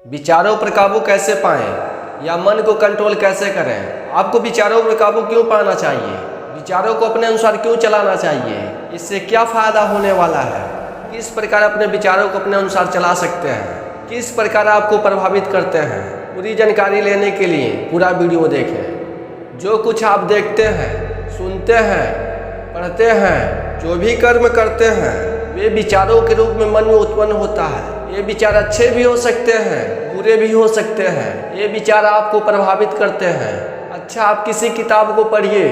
विचारों पर काबू कैसे पाएं या मन को कंट्रोल कैसे करें। आपको विचारों पर काबू क्यों पाना चाहिए, विचारों को अपने अनुसार क्यों चलाना चाहिए, इससे क्या फ़ायदा होने वाला है, किस प्रकार अपने विचारों को अपने अनुसार चला सकते हैं, किस प्रकार आपको प्रभावित करते हैं। पूरी जानकारी लेने के लिए पूरा वीडियो देखें। जो कुछ आप देखते हैं, सुनते हैं, पढ़ते हैं, जो भी कर्म करते हैं वे विचारों के रूप में मन में उत्पन्न होता है। ये विचार अच्छे भी हो सकते हैं, बुरे भी हो सकते हैं। ये विचार आपको प्रभावित करते हैं। अच्छा, आप किसी किताब को पढ़िए,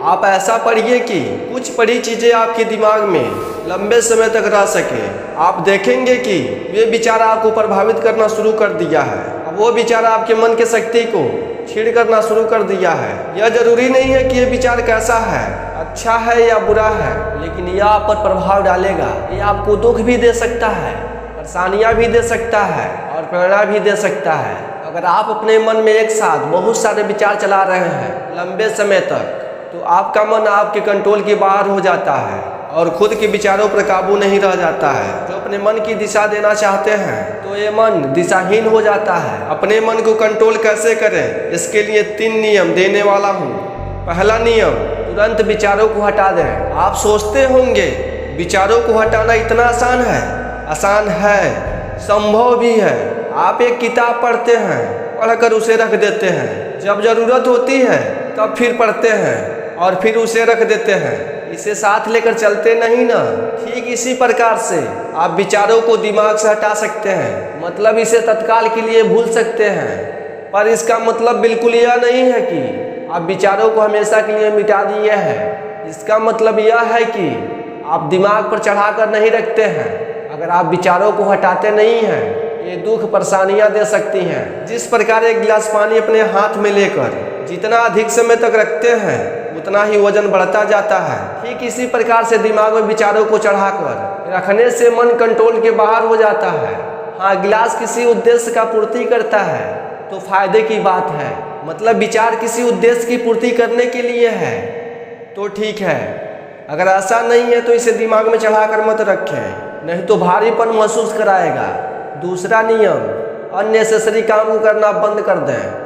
आप ऐसा पढ़िए कि कुछ पढ़ी चीज़ें आपके दिमाग में लंबे समय तक रह सके। आप देखेंगे कि वे विचार आपको प्रभावित करना शुरू कर दिया है। अब वो विचार आपके मन के शक्ति को छीड़ करना शुरू कर दिया है। यह जरूरी नहीं है कि ये विचार कैसा है, अच्छा है या बुरा है, लेकिन यह आप पर प्रभाव डालेगा। ये आपको दुख भी दे सकता है, परेशानियाँ भी दे सकता है और प्रेरणा भी दे सकता है। अगर आप अपने मन में एक साथ बहुत सारे विचार चला रहे हैं लंबे समय तक, तो आपका मन आपके कंट्रोल के बाहर हो जाता है और खुद के विचारों पर काबू नहीं रह जाता है। जो अपने मन की दिशा देना चाहते हैं तो ये मन दिशाहीन हो जाता है। अपने मन को कंट्रोल कैसे करें, इसके लिए 3 नियम देने वाला हूँ। पहला नियम, तुरंत विचारों को हटा दें। आप सोचते होंगे विचारों को हटाना इतना आसान है। आसान है, संभव भी है। आप एक किताब पढ़ते हैं, पढ़कर उसे रख देते हैं, जब ज़रूरत होती है तब फिर पढ़ते हैं और फिर उसे रख देते हैं। इसे साथ लेकर चलते नहीं ना। ठीक इसी प्रकार से आप विचारों को दिमाग से हटा सकते हैं, मतलब इसे तत्काल के लिए भूल सकते हैं। पर इसका मतलब बिल्कुल यह नहीं है कि आप विचारों को हमेशा के लिए मिटा दिए हैं। इसका मतलब यह है कि आप दिमाग पर चढ़ाकर नहीं रखते हैं। अगर आप विचारों को हटाते नहीं हैं, ये दुख परेशानियां दे सकती हैं। जिस प्रकार एक गिलास पानी अपने हाथ में लेकर जितना अधिक समय तक रखते हैं उतना ही वजन बढ़ता जाता है, ठीक इसी प्रकार से दिमाग में विचारों को चढ़ाकर रखने से मन कंट्रोल के बाहर हो जाता है। हाँ, गिलास किसी उद्देश्य का पूर्ति करता है तो फायदे की बात है, मतलब विचार किसी उद्देश्य की पूर्ति करने के लिए है तो ठीक है। अगर ऐसा नहीं है तो इसे दिमाग में चढ़ाकर मत रखें, नहीं तो भारीपन महसूस कराएगा। दूसरा नियम, अननेसेसरी काम को करना बंद कर दें।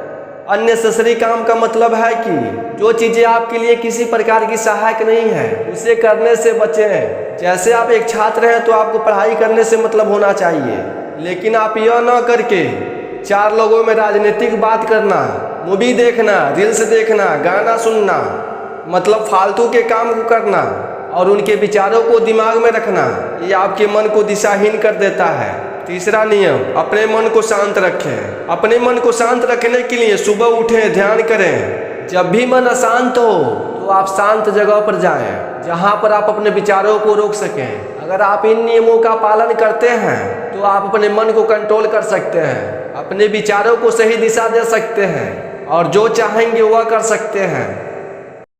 अननेसेसरी काम का मतलब है कि जो चीज़ें आपके लिए किसी प्रकार की सहायक नहीं है उसे करने से बचें। जैसे आप एक छात्र हैं तो आपको पढ़ाई करने से मतलब होना चाहिए, लेकिन आप यह न करके 4 लोगों में राजनीतिक बात करना, मूवी देखना, रील्स देखना, गाना सुनना, मतलब फालतू के काम को करना और उनके विचारों को दिमाग में रखना, ये आपके मन को दिशाहीन कर देता है। तीसरा नियम, अपने मन को शांत रखें। अपने मन को शांत रखने के लिए सुबह उठें, ध्यान करें। जब भी मन अशांत हो तो आप शांत जगह पर जाएं, जहां पर आप अपने विचारों को रोक सकें। अगर आप इन नियमों का पालन करते हैं तो आप अपने मन को कंट्रोल कर सकते हैं, अपने विचारों को सही दिशा दे सकते हैं और जो चाहेंगे वह कर सकते हैं।